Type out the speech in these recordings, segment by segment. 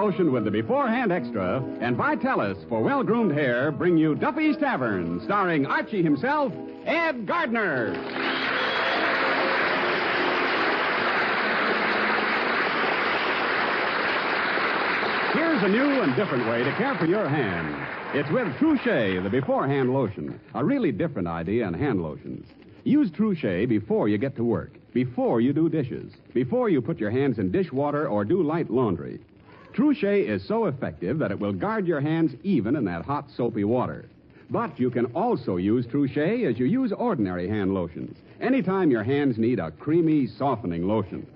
lotion with the Beforehand Extra and Vitalis for well-groomed hair bring you Duffy's Tavern, starring Archie himself, Ed Gardner. Here's a new and different way to care for your hand. It's with Trouchet, the Beforehand lotion, a really different idea in hand lotions. Use Trouchet before you get to work, before you do dishes, before you put your hands in dishwater or do light laundry. Trouchet is so effective that it will guard your hands even in that hot, soapy water. But you can also use Trouchet as you use ordinary hand lotions, anytime your hands need a creamy, softening lotion.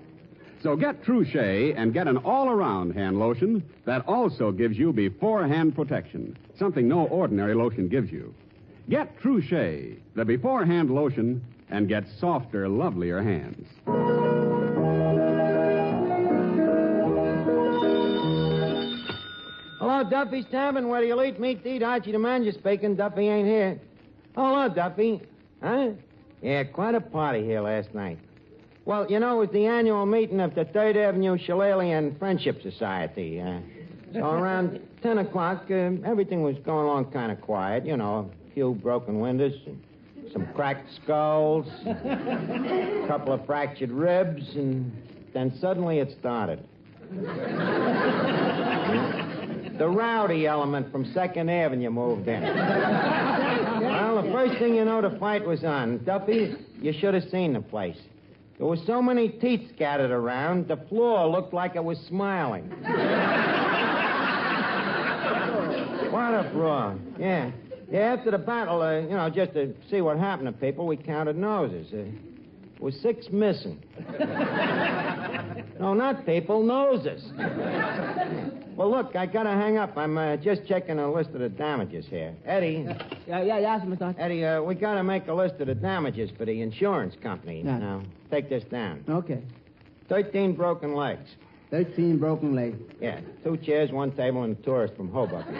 So get Trouchet and get an all-around hand lotion that also gives you beforehand protection, something no ordinary lotion gives you. Get Trouchet, the beforehand lotion, and get softer, lovelier hands. Hello, Duffy's Tavern. Where do you eat meat to eat? Archie the manager speaking. Duffy ain't here. Hello, Duffy. Huh? Yeah, quite a party here last night. Well, you know, it was the annual meeting of the 3rd Avenue Shillelagh Friendship Society. So around 10 o'clock, everything was going along kind of quiet. You know, a few broken windows, some cracked skulls, a couple of fractured ribs, and then suddenly it started. The rowdy element from 2nd Avenue moved in. Well, the first thing you know, the fight was on. Duffy, you should have seen the place. There were so many teeth scattered around, the floor looked like it was smiling. What a brawl. Yeah. After the battle, just to see what happened to people, we counted noses. There was 6 missing. No, not people, noses. Well, look, I gotta hang up. I'm just checking a list of the damages here. Eddie. Yeah, Mr. Eddie, we gotta make a list of the damages for the insurance company. Yeah. Now, take this down. Okay. 13 broken legs. 13 broken legs. Yeah, 2 chairs, 1 table, and a tourist from Hoboken.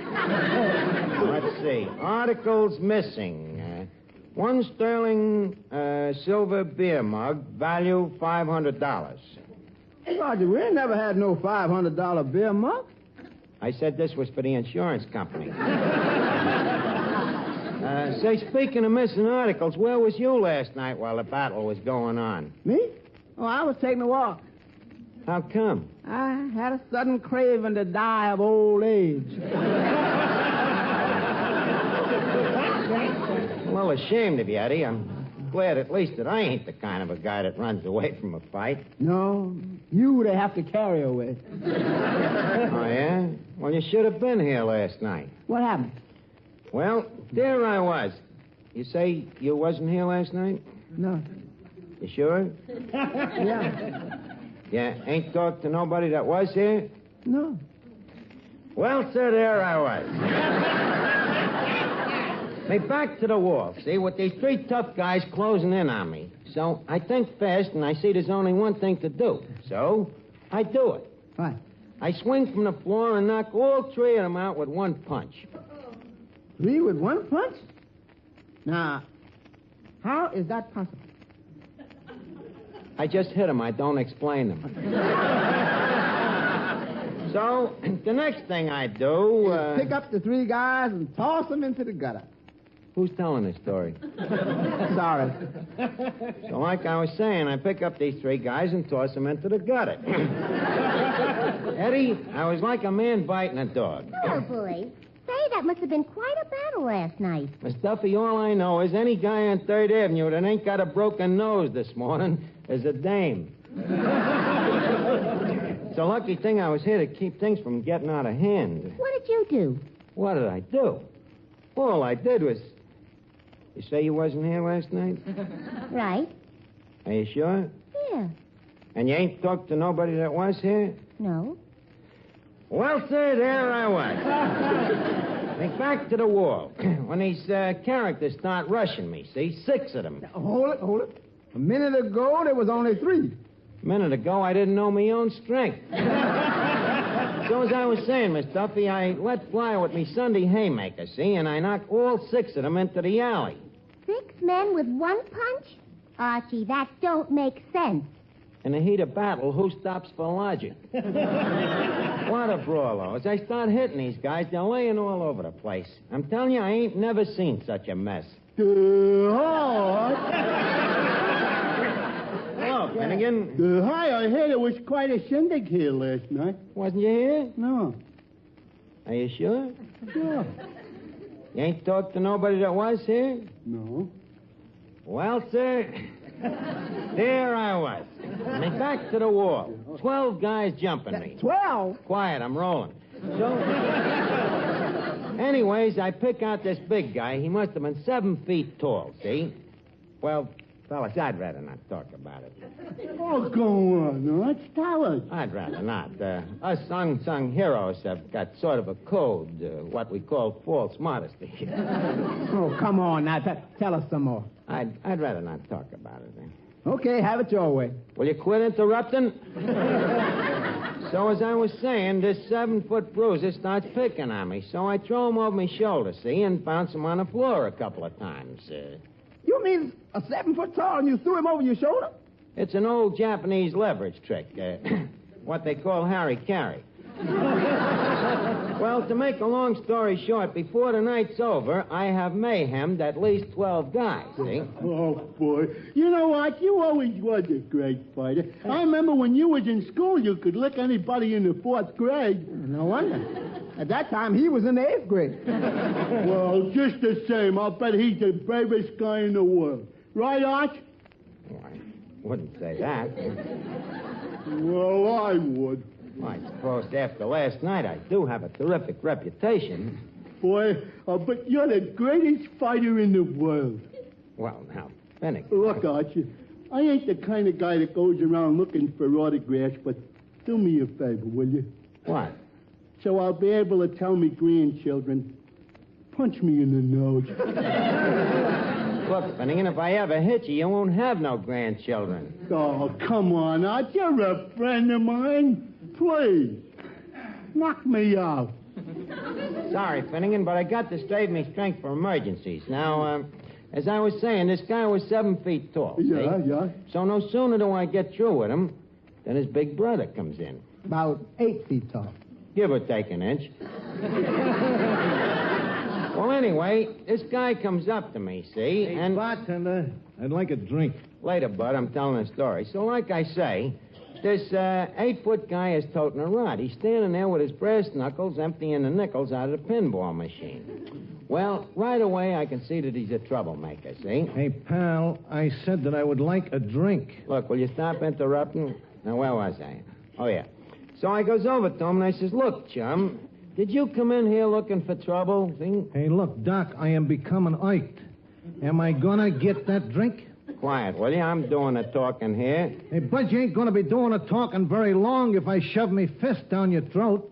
Let's see. Articles missing. 1 sterling silver beer mug, value $500. Roger, we ain't never had no $500 beer mug. I said this was for the insurance company. Say, speaking of missing articles, where was you last night while the battle was going on? Me? Oh, I was taking a walk. How come? I had a sudden craving to die of old age. A little ashamed of you, Eddie. I'm glad at least that I ain't the kind of a guy that runs away from a fight. No, you they have to carry away. Oh, yeah? Well, you should have been here last night. What happened? Well, there I was. You say you wasn't here last night? No. You sure? Yeah. Yeah, ain't talked to nobody that was here? No. Well, sir, there I was. Me back to the wall, see, with these 3 tough guys closing in on me. So I think fast, and I see there's only one thing to do. So I do it. What? I swing from the floor and knock all 3 of them out with 1 punch. 3 with 1 punch? Now, how is that possible? I just hit them. I don't explain them. So the next thing I do... Pick up the 3 guys and toss them into the gutter. Who's telling this story? Sorry. So like I was saying, I pick up these 3 guys and toss them into the gutter. Eddie, I was like a man biting a dog. Oh, boy. Say, that must have been quite a battle last night. Miss Duffy, all I know is any guy on 3rd Avenue that ain't got a broken nose this morning is a dame. It's a lucky thing I was here to keep things from getting out of hand. What did you do? What did I do? All I did was... You say you wasn't here last night? Right. Are you sure? Yeah. And you ain't talked to nobody that was here? No. Well, sir, there I was. Think back to the wall. When these characters start rushing me, see? 6 of them. Now, hold it. A minute ago, there was only 3. A minute ago, I didn't know my own strength. So as I was saying, Miss Duffy, I let fly with me Sunday haymaker, see? And I knocked all 6 of them into the alley. 6 men with 1 punch? Archie, that don't make sense. In the heat of battle, who stops for logic? What a brawl, as I start hitting these guys, they're laying all over the place. I'm telling you, I ain't never seen such a mess. Hello, Finnegan. Hi, I heard it was quite a shindig here last night. Wasn't you here? No. Are you sure? Sure. You ain't talked to nobody that was here? No. Well, sir, there I was. My back to the wall. 12 guys jumping me. 12? Quiet, I'm rolling. So, anyways, I pick out this big guy. He must have been 7 feet tall, see? Well, fellas, I'd rather not talk about it. Oh, go on, Arch. Tell us. I'd rather not. Us unsung heroes have got sort of a code, what we call false modesty. Oh, come on now. Tell us some more. I'd rather not talk about it. Okay, have it your way. Will you quit interrupting? So as I was saying, this 7-foot bruiser starts picking on me. So I throw him over my shoulder, see, and bounce him on the floor a couple of times. You mean a 7-foot tall and you threw him over your shoulder? It's an old Japanese leverage trick, what they call harry-carry. Well, to make a long story short, before the night's over, I have mayhemed at least 12 guys, see? Oh, boy. You know what? You always was a great fighter. I remember when you was in school, you could lick anybody in the 4th grade. No wonder. At that time, he was in the 8th grade. Well, just the same, I'll bet he's the bravest guy in the world. Right, Arch? Oh, I wouldn't say that. Well, I would. Well, I suppose after last night, I do have a terrific reputation. Boy, I'll bet you're the greatest fighter in the world. Well, now, Finnegan. Look, Archie, I ain't the kind of guy that goes around looking for autographs, but do me a favor, will you? What? So I'll be able to tell me grandchildren, punch me in the nose. Look, Finnegan, if I ever hit you, you won't have no grandchildren. Oh, come on, Arch, you're a friend of mine. Please, knock me out. Sorry, Finnegan, but I got to save me strength for emergencies. Now, as I was saying, this guy was 7 feet tall. Yeah, see? yeah. So no sooner do I get through with him than his big brother comes in. About 8 feet tall. Give or take an inch. Well, anyway, this guy comes up to me, see? Hey, and bartender, I'd like a drink. Later, Bud, I'm telling a story. So like I say, this 8-foot guy is toting a rod. He's standing there with his brass knuckles emptying the nickels out of the pinball machine. Well, right away I can see that he's a troublemaker, see? Hey, pal, I said that I would like a drink. Look, will you stop interrupting? Now, where was I? Oh, yeah. So I goes over to him and I says, look, chum, did you come in here looking for trouble? See? Hey, look, Doc, I am becoming iked. Am I gonna get that drink? Quiet, will you? I'm doing the talking here. Hey, Bud, you ain't gonna be doing the talking very long if I shove me fist down your throat.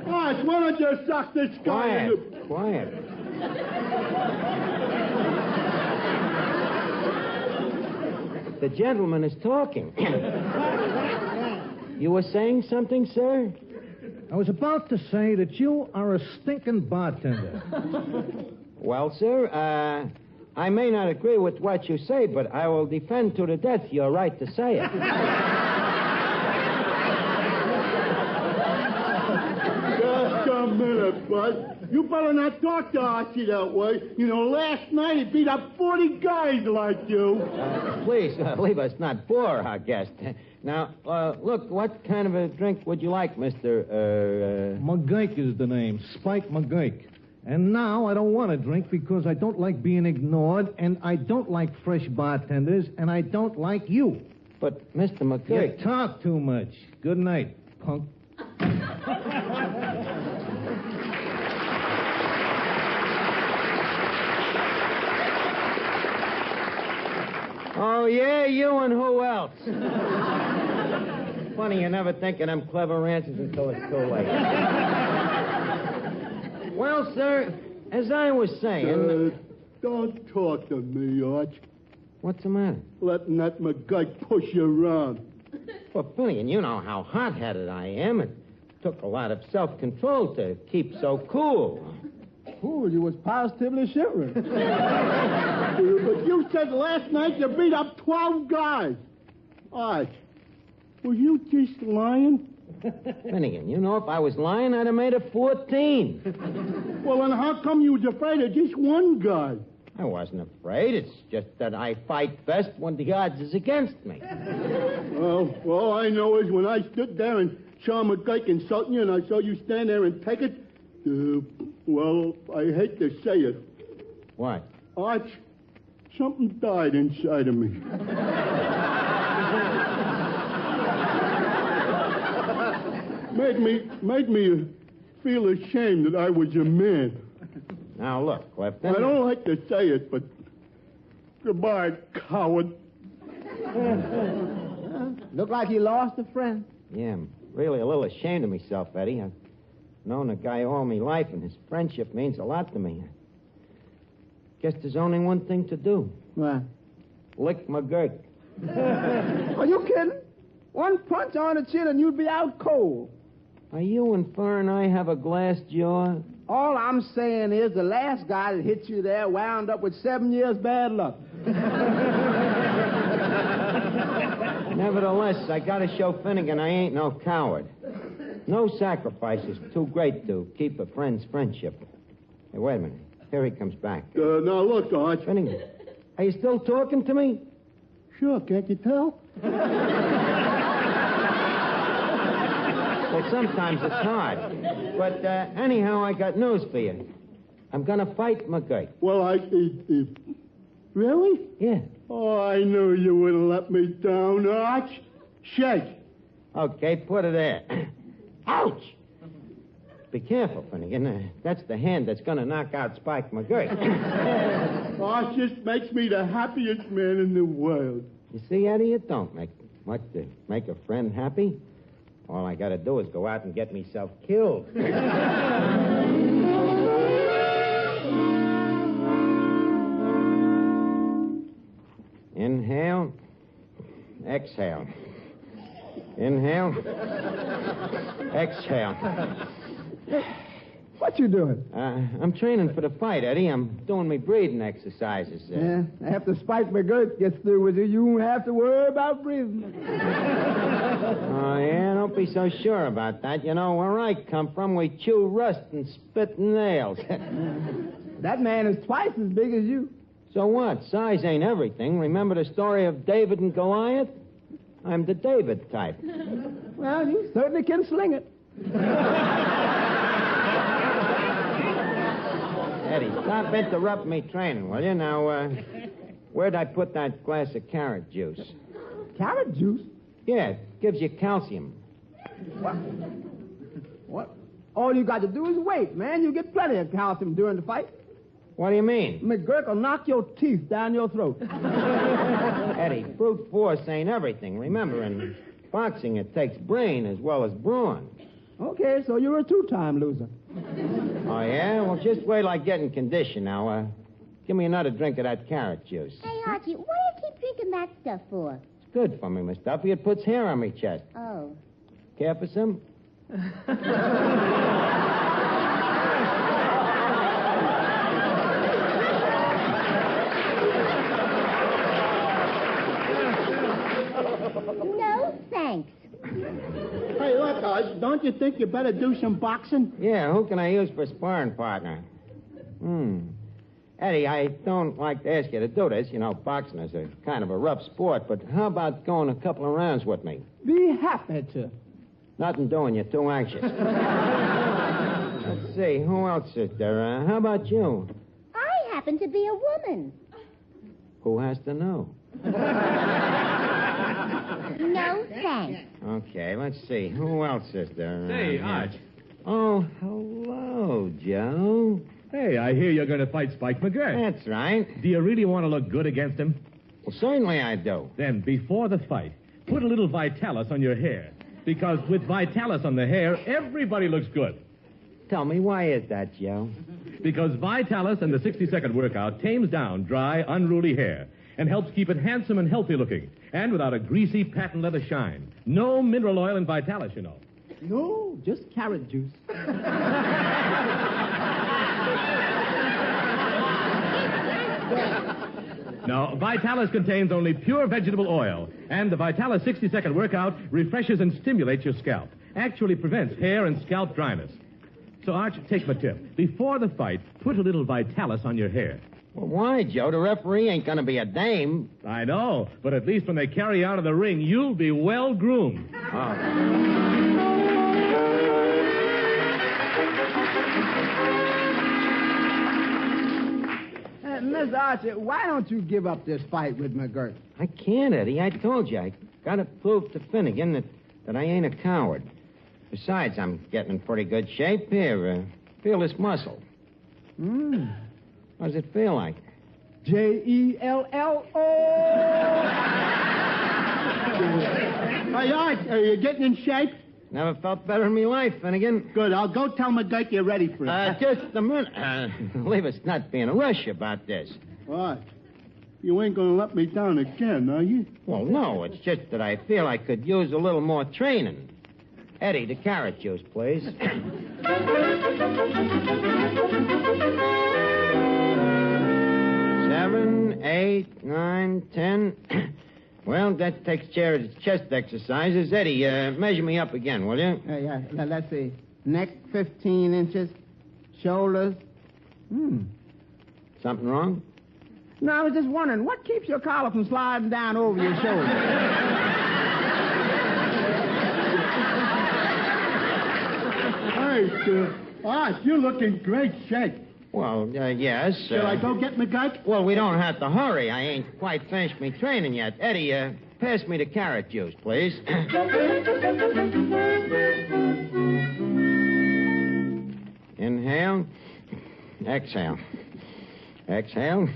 Arch, why don't you suck this guy in the... Quiet. The gentleman is talking. You were saying something, sir? I was about to say that you are a stinking bartender. Well, sir, I may not agree with what you say, but I will defend to the death your right to say it. Just a minute, Bud. You better not talk to Archie that way. You know, last night he beat up 40 guys like you. Please, leave us not bore our guest. Now, look, what kind of a drink would you like, Mr. McGurk is the name, Spike McGurk. And now I don't want a drink because I don't like being ignored, and I don't like fresh bartenders, and I don't like you. But, Mr. McGurk... You talk too much. Good night, punk. Oh, yeah, you and who else? Funny, you never think of them clever answers until it's too late. Well, sir, as I was saying... Don't talk to me, Arch. What's the matter? Letting that McGurk push you around. Well, Finnegan, you know how hot-headed I am. It took a lot of self-control to keep so cool. fool, you was positively shivering. But you said last night you beat up 12 guys. Arch, were you just lying? Finnegan, you know, if I was lying, I'd have made it 14. Well, then how come you was afraid of just one guy? I wasn't afraid. It's just that I fight best when the odds is against me. Well, all I know is when I stood there and saw McGurk insulting you and I saw you stand there and take it, well, I hate to say it. What? Arch, something died inside of me. Made me feel ashamed that I was a man. Now, look, Clifton. I don't like to say it, but goodbye, coward. Look like you lost a friend. Yeah, I'm really a little ashamed of myself, Eddie. I've known a guy all my life, and his friendship means a lot to me. Guess there's only one thing to do. What? Lick McGurk. Are you kidding? One punch on the chin and you'd be out cold. Are you inferring I have a glass jaw? All I'm saying is the last guy that hit you there wound up with 7 years bad luck. Nevertheless, I gotta show Finnegan I ain't no coward. No sacrifice is too great to keep a friend's friendship. Hey, wait a minute. Here he comes back. Now look, Arch. Finnegan, are you still talking to me? Sure, can't you tell? Well, sometimes it's hard. But anyhow, I got news for you. I'm gonna fight McGurk. Well, really? Yeah. Oh, I knew you wouldn't let me down, Arch. Shake. Okay, put it there. Ouch! Be careful, Finnegan. That's the hand that's gonna knock out Spike McGurk. Arch just makes me the happiest man in the world. You see, Eddie, it don't make much to make a friend happy. All I gotta do is go out and get myself killed. Inhale. Exhale. Inhale. Exhale. What you doing? I'm training for the fight, Eddie. I'm doing my breathing exercises. Yeah, after Spike McGurk gets through with you, you won't have to worry about breathing. Oh, yeah? Don't be so sure about that. You know, where I come from, we chew rust and spit nails. That man is twice as big as you. So what? Size ain't everything. Remember the story of David and Goliath? I'm the David type. Well, you certainly can sling it. Eddie, stop interrupting me training, will you? Now, where'd I put that glass of carrot juice? Carrot juice? Yeah, it gives you calcium. What? All you got to do is wait, man. You get plenty of calcium during the fight. What do you mean? McGurk will knock your teeth down your throat. Eddie, brute force ain't everything. Remember, in boxing, it takes brain as well as brawn. Okay, so you're a two-time loser. Oh, yeah? Well, just wait till I get in condition now. Give me another drink of that carrot juice. Hey, Archie, what do you keep drinking that stuff for? It's good for me, Miss Duffy. It puts hair on me chest. Oh. Care for some? No, thanks. Hey, look, don't you think you better do some boxing? Yeah, who can I use for a sparring partner? Eddie, I don't like to ask you to do this. You know, boxing is a kind of a rough sport, but how about going a couple of rounds with me? Be happy to. Nothing doing. You're too anxious. Let's see. Who else is there? How about you? I happen to be a woman. Who has to know? No, thanks. Okay, let's see. Who else is there? Say, Arch. Oh, hello, Joe. Hey, I hear you're going to fight Spike McGurk. That's right. Do you really want to look good against him? Well, certainly I do. Then, before the fight, put a little Vitalis on your hair. Because with Vitalis on the hair, everybody looks good. Tell me, why is that, Joe? Because Vitalis and the 60-second workout tames down dry, unruly hair and helps keep it handsome and healthy looking, and without a greasy patent leather shine. No mineral oil in Vitalis, you know. No, just carrot juice. No, Vitalis contains only pure vegetable oil, and the Vitalis 60-second workout refreshes and stimulates your scalp. Actually prevents hair and scalp dryness. So, Arch, take my tip. Before the fight, put a little Vitalis on your hair. Well, why, Joe? The referee ain't gonna be a dame. I know, but at least when they carry you out of the ring, you'll be well groomed. Miss Archie, why don't you give up this fight with McGurk? I can't, Eddie. I told you. I gotta prove to Finnegan that I ain't a coward. Besides, I'm getting in pretty good shape here. Feel this muscle. What does it feel like? Jello. Hey, Art, are you getting in shape? Never felt better in my life, Finnegan. Good. I'll go tell McGurk you're ready for it. Just a minute. Leave us not being a rush about this. Art, you ain't going to let me down again, are you? Well, no. It's just that I feel I could use a little more training. Eddie, the carrot juice, please. 7, 8, 9, 10. Well, that takes care of the chest exercises. Eddie, measure me up again, will you? Yeah. Let's see. Neck 15 inches. Shoulders. Something wrong? No, I was just wondering, what keeps your collar from sliding down over your shoulder? Hey, Art, you look in great shape. Well, yes. Shall I go get McGurk? Well, we don't have to hurry. I ain't quite finished me training yet. Eddie, pass me the carrot juice, please. Inhale. Exhale. Exhale.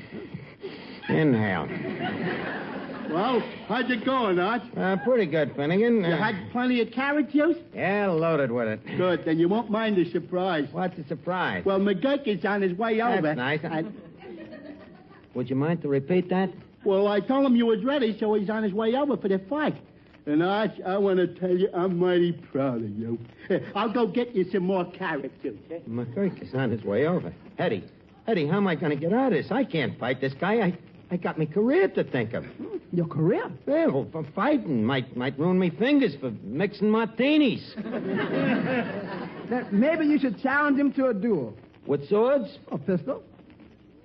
Inhale. Well, how'd you going, Art? Pretty good, Finnegan. You had plenty of carrot juice? Yeah, loaded with it. Good, then you won't mind the surprise. What's the surprise? Well, McGurk is on his way over. That's nice. Would you mind to repeat that? Well, I told him you was ready, so he's on his way over for the fight. And, Arch, I want to tell you, I'm mighty proud of you. I'll go get you some more carrot juice. McGurk is on his way over. Eddie, how am I going to get out of this? I can't fight this guy. I got my career to think of. Your career? Yeah, well, for fighting might ruin me fingers for mixing martinis. Then maybe you should challenge him to a duel. With swords? A pistol?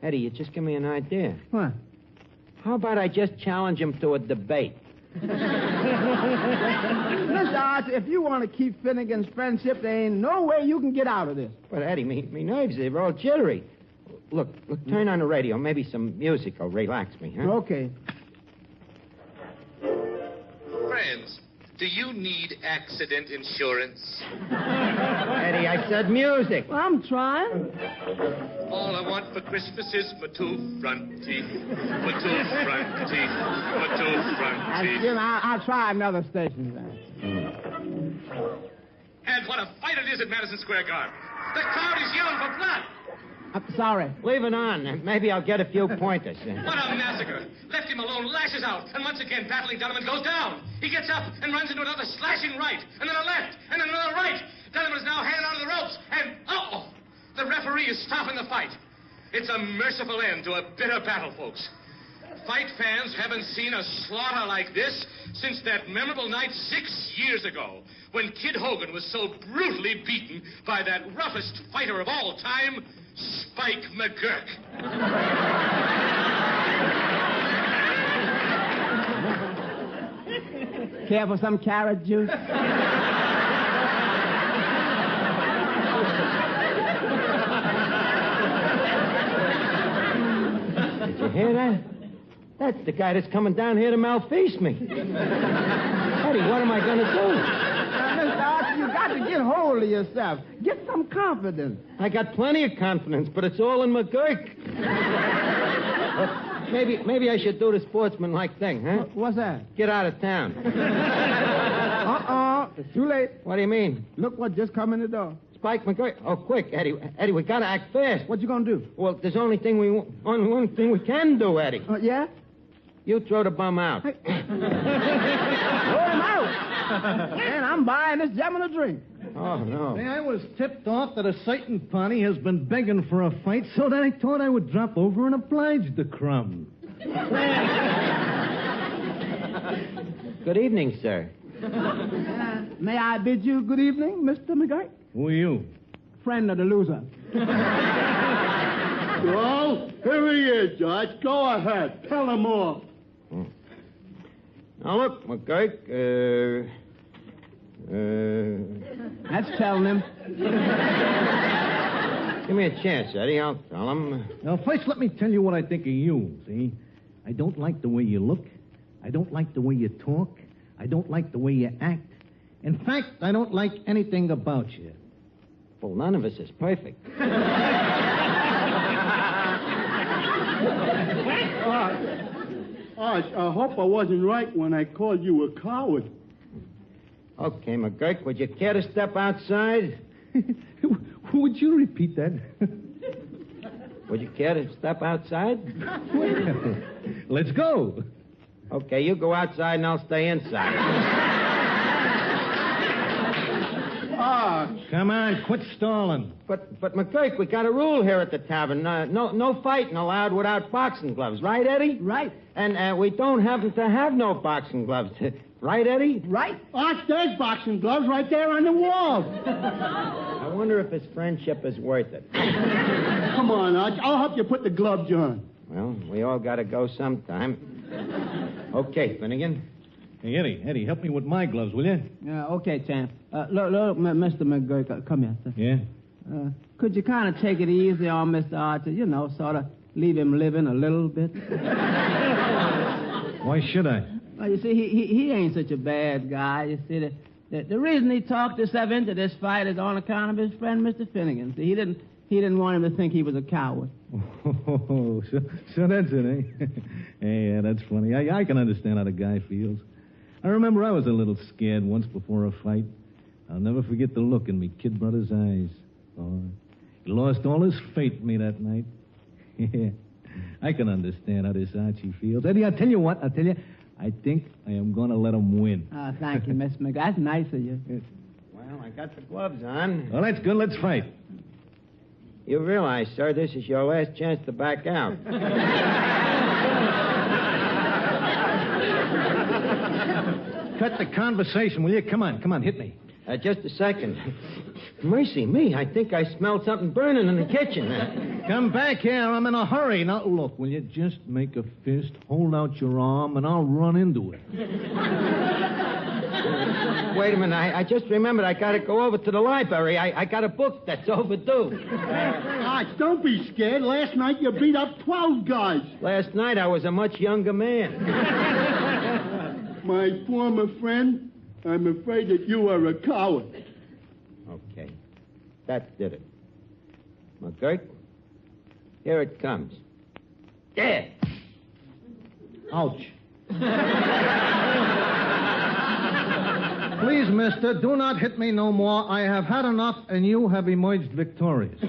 Eddie, you just give me an idea. What? How about I just challenge him to a debate? Mr. Archie, if you want to keep Finnegan's friendship, there ain't no way you can get out of this. But, Eddie, me nerves, they're all jittery. Look, turn on the radio. Maybe some music will relax me, huh? Okay. Friends, do you need accident insurance? Eddie, I said music. I'm trying. All I want for Christmas is my two front teeth. My two front teeth. My two front teeth. Jim, I'll try another station. And what a fight it is at Madison Square Garden. The crowd is yelling for blood. I'm sorry. Leave it on. Maybe I'll get a few pointers. What a massacre. Left him alone, lashes out, and once again, battling Donovan goes down. He gets up and runs into another slashing right, and then a left, and then another right. Donovan is now hanging onto the ropes, and, the referee is stopping the fight. It's a merciful end to a bitter battle, folks. Fight fans haven't seen a slaughter like this since that memorable night 6 years ago, when Kid Hogan was so brutally beaten by that roughest fighter of all time, Spike McGurk. Care for some carrot juice? Did you hear that? That's the guy that's coming down here to malfeast me. Eddie, what am I going to do? Mr. Archie, you got to get hold of yourself. Get some confidence. I got plenty of confidence, but it's all in McGurk. Maybe I should do the sportsman-like thing, huh? What's that? Get out of town. It's too late. What do you mean? Look what just come in the door. Spike McGurk. Oh, quick, Eddie. Eddie, we got to act fast. What you gonna do? Well, there's only one thing we can do, Eddie. Yeah? You throw the bum out. Throw him out. And I'm buying this gentleman a drink. Oh, no. Hey, I was tipped off that a certain party has been begging for a fight, so that I thought I would drop over and oblige the crumb. Good evening, sir. May I bid you good evening, Mr. McGurk? Who are you? Friend of the loser. Well, here he is, George. Go ahead. Tell him all. Now, look, McGurk, That's telling him. give me a chance, Eddie. I'll tell him. Now, first, let me tell you what I think of you, see? I don't like the way you look. I don't like the way you talk. I don't like the way you act. In fact, I don't like anything about you. Well, none of us is perfect. Arch, I hope I wasn't right when I called you a coward. Okay, McGurk, would you care to step outside? Would you repeat that? Would you care to step outside? Let's go. Okay, you go outside and I'll stay inside. Arch. Come on, quit stalling. But McGurk, we got a rule here at the tavern. No fighting allowed without boxing gloves. Right, Eddie? Right. And we don't happen to have no boxing gloves. Right, Eddie? Right. Arch, there's boxing gloves right there on the wall. I wonder if his friendship is worth it. Come on, Arch. I'll help you put the gloves on. Well, we all got to go sometime. Okay, Finnegan. Hey, Eddie, help me with my gloves, will you? Okay, champ. Look, Mr. McGurk, come here, sir. Yeah? Could you kind of take it easy on Mr. Archer? You know, sort of leave him living a little bit. Why should I? Well, you see, he ain't such a bad guy. You see, the reason he talked himself into this fight is on account of his friend, Mr. Finnegan. See, he didn't want him to think he was a coward. Oh, so that's it, eh? Yeah, that's funny. I can understand how the guy feels. I remember I was a little scared once before a fight. I'll never forget the look in me kid brother's eyes. Oh, he lost all his faith in me that night. Yeah, I can understand how this Archie feels. Eddie, I tell you, I think I am going to let him win. Thank you, Miss McGurk. That's nice of you. Well, I got the gloves on. Well, that's good. Let's fight. You realize, sir, this is your last chance to back out. Cut the conversation, will you? Come on, hit me. Just a second. Mercy me, I think I smelled something burning in the kitchen. Come back here, I'm in a hurry. Now, look, will you just make a fist, hold out your arm, and I'll run into it. Wait a minute, I just remembered I got to go over to the library. I got a book that's overdue. Arch, don't be scared. Last night you beat up 12 guys. Last night I was a much younger man. My former friend, I'm afraid that you are a coward. Okay, that did it. McGurk, here it comes. There! Ouch. Please, mister, do not hit me no more. I have had enough, and you have emerged victorious. Oh,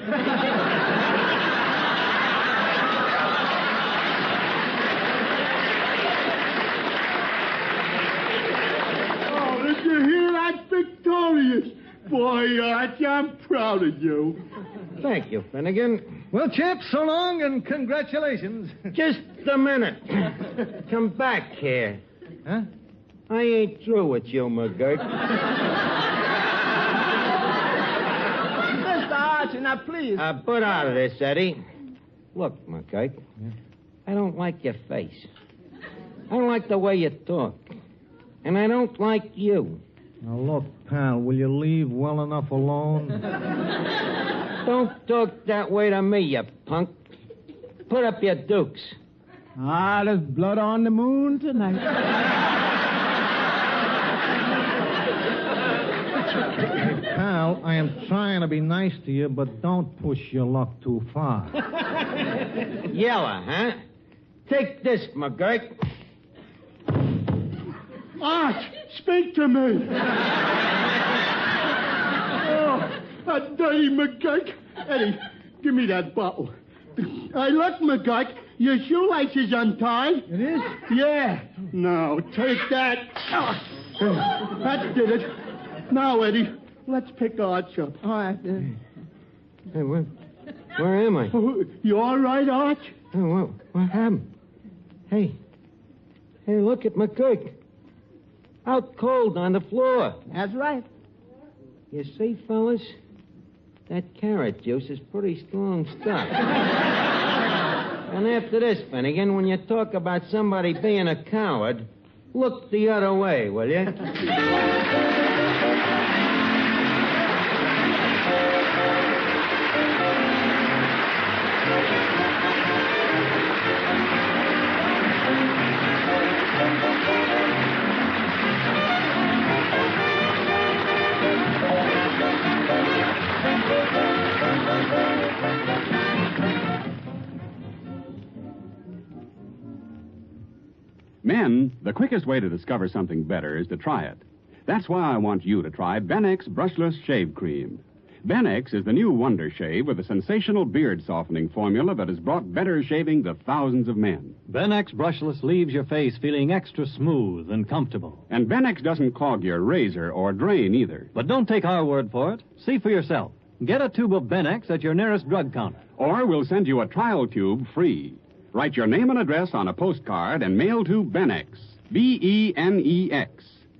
did you hear that? Victorious. Boy, Arch, I'm proud of you. Thank you, Finnegan. Well, champ, so long, and congratulations. Just a minute. Come back here. Huh? I ain't through with you, McGurk. Mr. Archer, now, please. Put out of this, Eddie. Look, McGurk, I don't like your face. I don't like the way you talk. And I don't like you. Now, look, pal, will you leave well enough alone? Don't talk that way to me, you punk. Put up your dukes. There's blood on the moon tonight. Pal, I am trying to be nice to you, but don't push your luck too far. Yeller, huh? Take this, McGurk. Arch, speak to me. Oh, that dirty McGurk. Eddie, give me that bottle. Hey, look, McGurk, your shoelace is untied. It is? Yeah. Now, take that. That did it. Now, Eddie, let's pick Arch up. All right. Hey, where am I? You all right, Arch? Oh, what happened? Hey, look at McGurk. Out cold on the floor. That's right. You see, fellas, that carrot juice is pretty strong stuff. And after this, Finnegan, when you talk about somebody being a coward, look the other way, will you? Men, the quickest way to discover something better is to try it. That's why I want you to try Benex Brushless Shave Cream. Benex is the new wonder shave with a sensational beard softening formula that has brought better shaving to thousands of men. Benex Brushless leaves your face feeling extra smooth and comfortable. And Benex doesn't clog your razor or drain either. But don't take our word for it. See for yourself. Get a tube of Benex at your nearest drug counter. Or we'll send you a trial tube free. Write your name and address on a postcard and mail to Benex, Benex,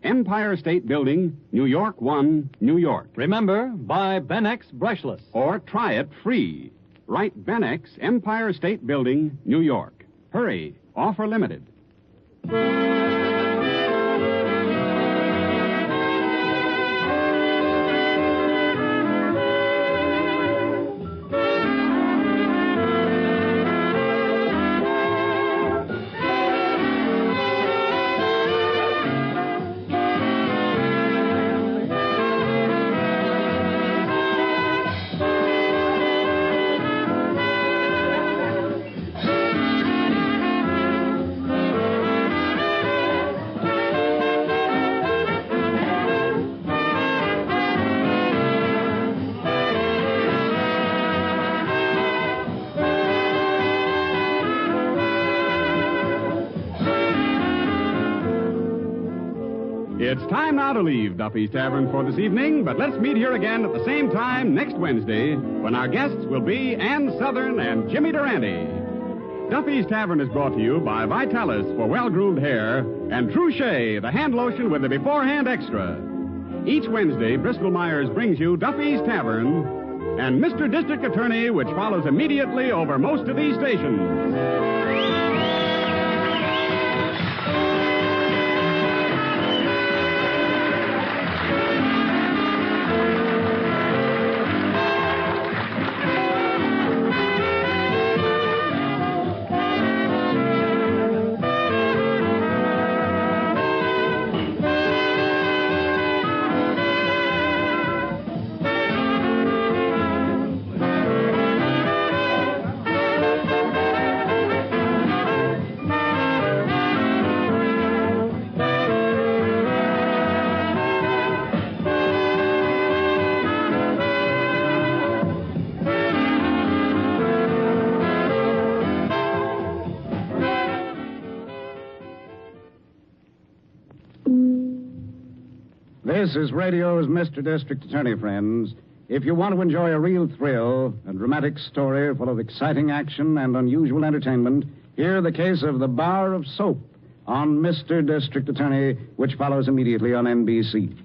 Empire State Building, New York 1, New York. Remember, buy Benex Brushless. Or try it free. Write Benex, Empire State Building, New York. Hurry, offer limited. It's time now to leave Duffy's Tavern for this evening, but let's meet here again at the same time next Wednesday when our guests will be Ann Southern and Jimmy Durante. Duffy's Tavern is brought to you by Vitalis for well-groomed hair and Truchet, the hand lotion with the beforehand extra. Each Wednesday, Bristol Myers brings you Duffy's Tavern and Mr. District Attorney, which follows immediately over most of these stations. This is radio's Mr. District Attorney, friends. If you want to enjoy a real thrill, a dramatic story full of exciting action and unusual entertainment, hear the case of the Bar of Soap on Mr. District Attorney, which follows immediately on NBC.